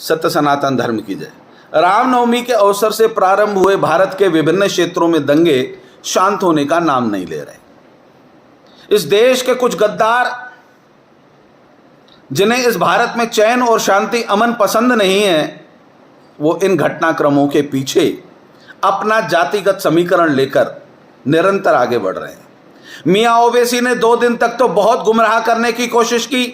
सत्य सनातन धर्म की जय। रामनवमी के अवसर से प्रारंभ हुए भारत के विभिन्न क्षेत्रों में दंगे शांत होने का नाम नहीं ले रहे। इस देश के कुछ गद्दार, जिन्हें इस भारत में चैन और शांति अमन पसंद नहीं है, वो इन घटनाक्रमों के पीछे अपना जातिगत समीकरण लेकर निरंतर आगे बढ़ रहे हैं। मियां ओवैसी ने 2 दिन तक तो बहुत गुमराह करने की कोशिश की,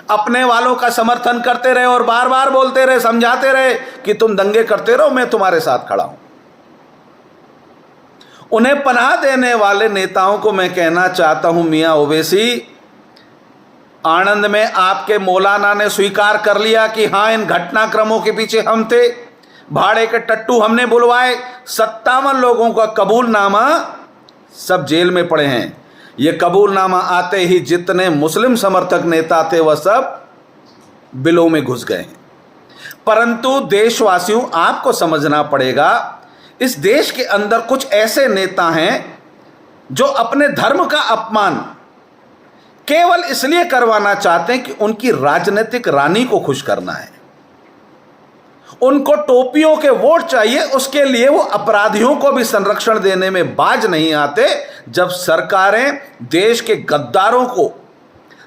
अपने वालों का समर्थन करते रहे और बार बार बोलते रहे, समझाते रहे कि तुम दंगे करते रहो, मैं तुम्हारे साथ खड़ा हूं। उन्हें पनाह देने वाले नेताओं को मैं कहना चाहता हूं, मियां ओवैसी, आनंद में आपके मौलाना ने स्वीकार कर लिया कि हां, इन घटनाक्रमों के पीछे हम थे, भाड़े के टट्टू हमने बुलवाए। 57 लोगों का कबूलनामा सब जेल में पड़े हैं। यह कबूलनामा आते ही जितने मुस्लिम समर्थक नेता थे वह सब बिलों में घुस गए। परंतु देशवासियों, आपको समझना पड़ेगा, इस देश के अंदर कुछ ऐसे नेता हैं जो अपने धर्म का अपमान केवल इसलिए करवाना चाहते हैं कि उनकी राजनीतिक रानी को खुश करना है, उनको टोपियों के वोट चाहिए। उसके लिए वो अपराधियों को भी संरक्षण देने में बाज नहीं आते। जब सरकारें देश के गद्दारों को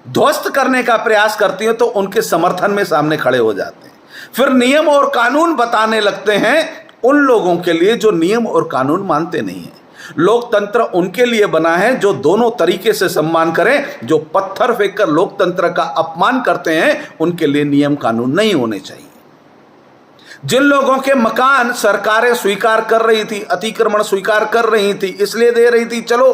ध्वस्त करने का प्रयास करती हैं तो उनके समर्थन में सामने खड़े हो जाते हैं। फिर नियम और कानून बताने लगते हैं उन लोगों के लिए जो नियम और कानून मानते नहीं हैं। लोकतंत्र उनके लिए बना है जो दोनों तरीके से सम्मान करें। जो पत्थर फेंककर लोकतंत्र का अपमान करते हैं उनके लिए नियम कानून नहीं होने चाहिए। जिन लोगों के मकान सरकारें स्वीकार कर रही थी, अतिक्रमण स्वीकार कर रही थी, इसलिए दे रही थी, चलो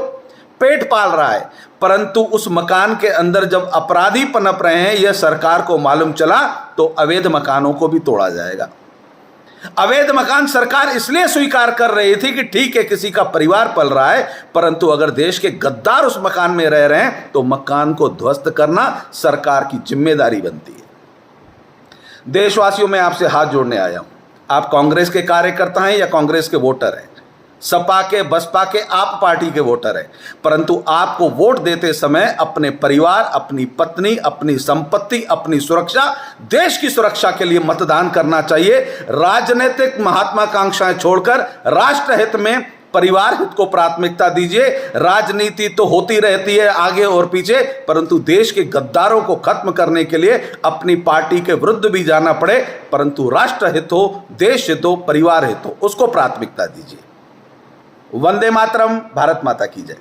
पेट पाल रहा है, परंतु उस मकान के अंदर जब अपराधी पनप रहे हैं, यह सरकार को मालूम चला तो अवैध मकानों को भी तोड़ा जाएगा। अवैध मकान सरकार इसलिए स्वीकार कर रही थी कि ठीक है, किसी का परिवार पल रहा है, परंतु अगर देश के गद्दार उस मकान में रह रहे हैं तो मकान को ध्वस्त करना सरकार की जिम्मेदारी बनती है। देशवासियों, मैं आपसे हाथ जोड़ने आया हूं। आप कांग्रेस के कार्यकर्ता हैं या कांग्रेस के वोटर हैं, सपा के, बसपा के, आप पार्टी के वोटर हैं, परंतु आपको वोट देते समय अपने परिवार, अपनी पत्नी, अपनी संपत्ति, अपनी सुरक्षा, देश की सुरक्षा के लिए मतदान करना चाहिए। राजनीतिक महत्वाकांक्षाएं छोड़कर राष्ट्र हित में, परिवार हित को प्राथमिकता दीजिए। राजनीति तो होती रहती है आगे और पीछे, परंतु देश के गद्दारों को खत्म करने के लिए अपनी पार्टी के विरुद्ध भी जाना पड़े, परंतु राष्ट्र हित हो, देश हित हो, परिवार हित हो, उसको प्राथमिकता दीजिए। वंदे मातरम। भारत माता की जय।